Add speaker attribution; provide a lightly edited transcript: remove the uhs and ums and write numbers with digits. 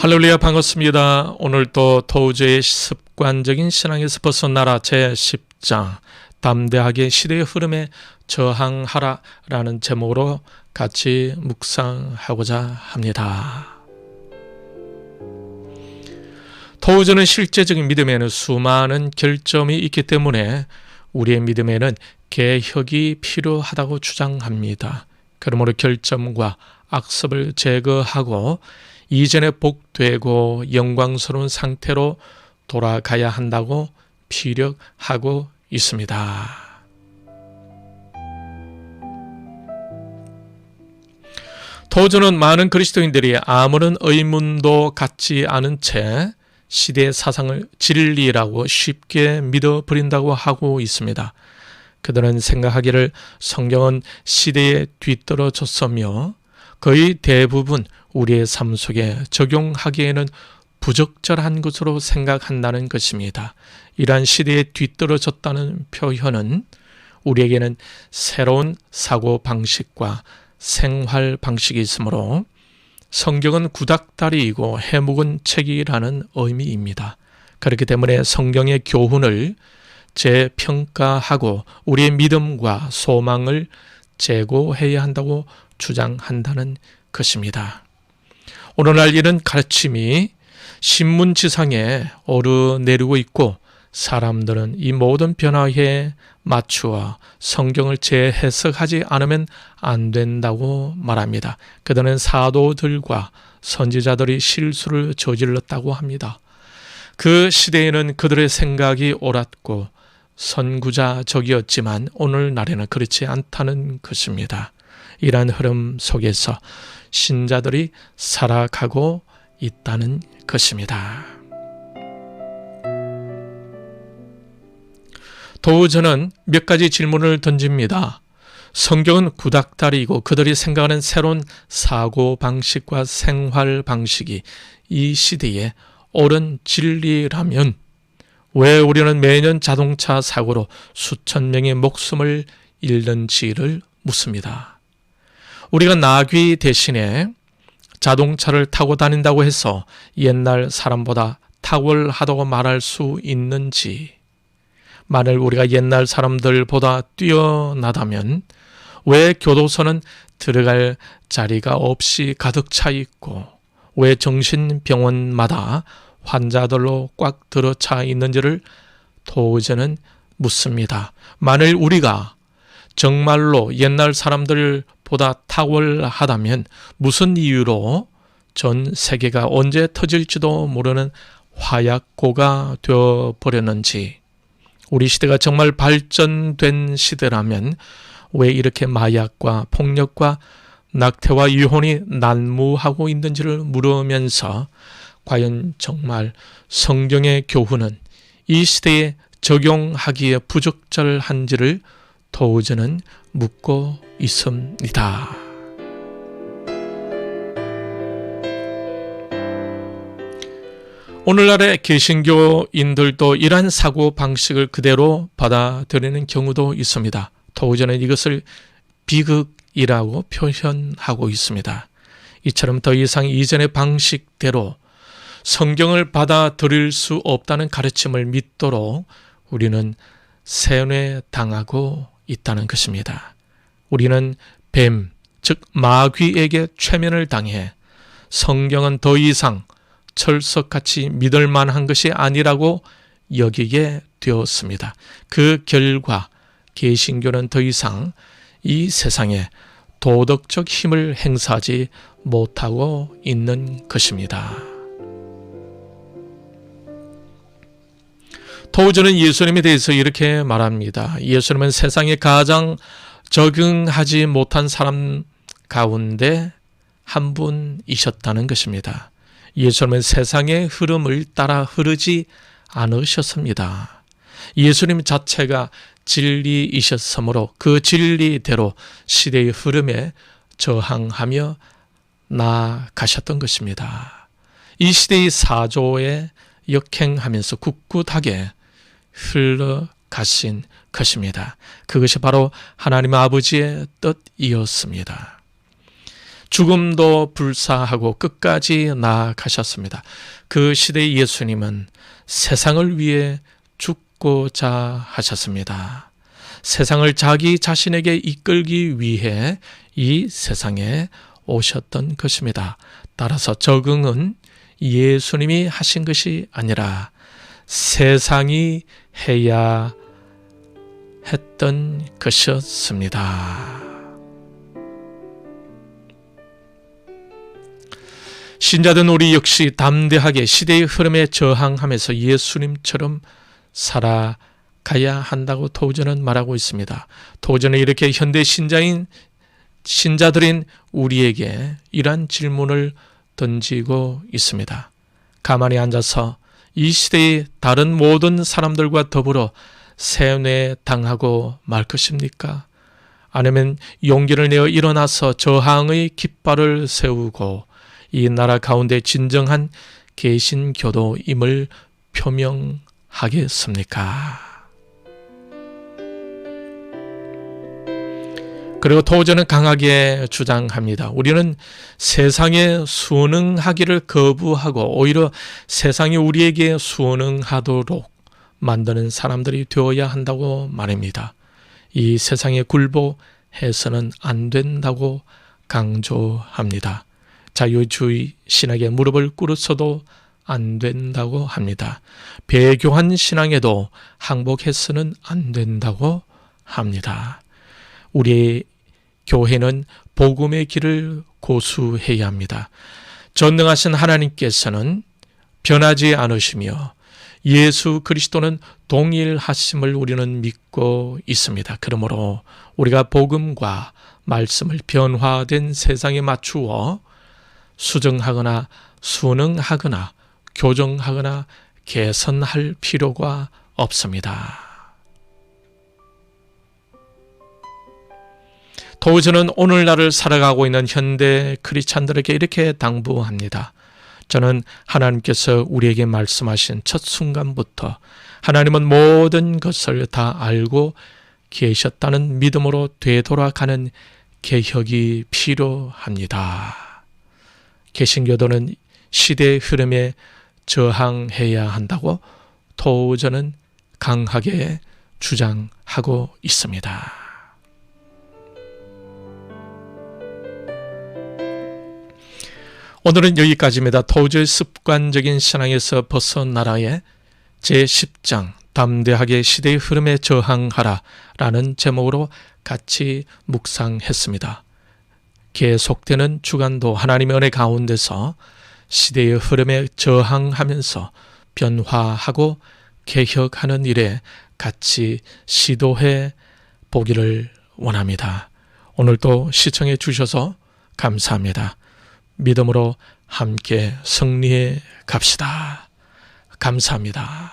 Speaker 1: 할렐루야, 반갑습니다. 오늘 또 도우저의 습관적인 신앙에서 벗어나라 제10장 담대하게 시대의 흐름에 저항하라 라는 제목으로 같이 묵상하고자 합니다. 도우저는 실제적인 믿음에는 수많은 결점이 있기 때문에 우리의 믿음에는 개혁이 필요하다고 주장합니다. 그러므로 결점과 악습을 제거하고 이전에 복되고 영광스러운 상태로 돌아가야 한다고 피력하고 있습니다. 도저는 많은 그리스도인들이 아무런 의문도 갖지 않은 채 시대의 사상을 진리라고 쉽게 믿어버린다고 하고 있습니다. 그들은 생각하기를 성경은 시대에 뒤떨어졌으며 거의 대부분 우리의 삶 속에 적용하기에는 부적절한 것으로 생각한다는 것입니다. 이러한 시대에 뒤떨어졌다는 표현은 우리에게는 새로운 사고방식과 생활 방식이 있으므로 성경은 구닥다리이고 해묵은 책이라는 의미입니다. 그렇기 때문에 성경의 교훈을 재평가하고 우리의 믿음과 소망을 재고해야 한다고 주장한다는 것입니다. 오늘날 이런 가르침이 신문지상에 오르내리고 있고 사람들은 이 모든 변화에 맞추어 성경을 재해석하지 않으면 안 된다고 말합니다. 그들은 사도들과 선지자들이 실수를 저질렀다고 합니다. 그 시대에는 그들의 생각이 옳았고 선구자적이었지만 오늘날에는 그렇지 않다는 것입니다. 이러한 흐름 속에서 신자들이 살아가고 있다는 것입니다. 도우저는 몇 가지 질문을 던집니다. 성경은 구닥다리이고 그들이 생각하는 새로운 사고방식과 생활방식이 이 시대에 옳은 진리라면 왜 우리는 매년 자동차 사고로 수천 명의 목숨을 잃는지를 묻습니다. 우리가 나귀 대신에 자동차를 타고 다닌다고 해서 옛날 사람보다 탁월하다고 말할 수 있는지, 만일 우리가 옛날 사람들보다 뛰어나다면 왜 교도소는 들어갈 자리가 없이 가득 차 있고 왜 정신병원마다 환자들로 꽉 들어차 있는지를 도우저는 묻습니다. 만일 우리가 정말로 옛날 사람들보다 탁월하다면 무슨 이유로 전 세계가 언제 터질지도 모르는 화약고가 되어버렸는지, 우리 시대가 정말 발전된 시대라면 왜 이렇게 마약과 폭력과 낙태와 이혼이 난무하고 있는지를 물으면서 과연 정말 성경의 교훈은 이 시대에 적용하기에 부적절한지를 도우저는 묻고 있습니다. 오늘날의 개신교인들도 이러한 사고방식을 그대로 받아들이는 경우도 있습니다. 도우저는 이것을 비극이라고 표현하고 있습니다. 이처럼 더 이상 이전의 방식대로 성경을 받아들일 수 없다는 가르침을 믿도록 우리는 세뇌당하고 있다는 것입니다. 우리는 뱀, 즉 마귀에게 최면을 당해 성경은 더 이상 철석같이 믿을 만한 것이 아니라고 여기게 되었습니다. 그 결과 개신교는 더 이상 이 세상에 도덕적 힘을 행사하지 못하고 있는 것입니다. 도우저는 예수님에 대해서 이렇게 말합니다. 예수님은 세상에 가장 적응하지 못한 사람 가운데 한 분이셨다는 것입니다. 예수님은 세상의 흐름을 따라 흐르지 않으셨습니다. 예수님 자체가 진리이셨으므로 그 진리대로 시대의 흐름에 저항하며 나아가셨던 것입니다. 이 시대의 사조에 역행하면서 굳굳하게 흘러가신 것입니다. 그것이 바로 하나님 아버지의 뜻이었습니다. 죽음도 불사하고 끝까지 나아가셨습니다. 그 시대의 예수님은 세상을 위해 죽고자 하셨습니다. 세상을 자기 자신에게 이끌기 위해 이 세상에 오셨던 것입니다. 따라서 적응은 예수님이 하신 것이 아니라 세상이 해야 했던 것이었습니다. 신자된 우리 역시 담대하게 시대의 흐름에 저항하면서 예수님처럼 살아가야 한다고 토저는 말하고 있습니다. 토저는 이렇게 현대 신자들인 우리에게 이러한 질문을 던지고 있습니다. 가만히 앉아서 이 시대의 다른 모든 사람들과 더불어 세뇌당하고 말 것입니까? 아니면 용기를 내어 일어나서 저항의 깃발을 세우고 이 나라 가운데 진정한 개신교도임을 표명하겠습니까? 그리고 토저는 강하게 주장합니다. 우리는 세상에 순응하기를 거부하고 오히려 세상이 우리에게 순응하도록 만드는 사람들이 되어야 한다고 말합니다. 이 세상에 굴복해서는 안 된다고 강조합니다. 자유주의 신학에 무릎을 꿇어서도 안 된다고 합니다. 배교한 신앙에도 항복해서는 안 된다고 합니다. 우리의 교회는 복음의 길을 고수해야 합니다. 전능하신 하나님께서는 변하지 않으시며 예수 그리스도는 동일하심을 우리는 믿고 있습니다. 그러므로 우리가 복음과 말씀을 변화된 세상에 맞추어 수정하거나 순응하거나 교정하거나 개선할 필요가 없습니다. 토저는 오늘날을 살아가고 있는 현대 크리스찬들에게 이렇게 당부합니다. 저는 하나님께서 우리에게 말씀하신 첫 순간부터 하나님은 모든 것을 다 알고 계셨다는 믿음으로 되돌아가는 개혁이 필요합니다. 개신교도는 시대의 흐름에 저항해야 한다고 토저는 강하게 주장하고 있습니다. 오늘은 여기까지입니다. 토저의 습관적인 신앙에서 벗어나라의 제10장 담대하게 시대의 흐름에 저항하라 라는 제목으로 같이 묵상했습니다. 계속되는 주간도 하나님의 은혜 가운데서 시대의 흐름에 저항하면서 변화하고 개혁하는 일에 같이 시도해 보기를 원합니다. 오늘도 시청해 주셔서 감사합니다. 믿음으로 함께 승리해 갑시다. 감사합니다.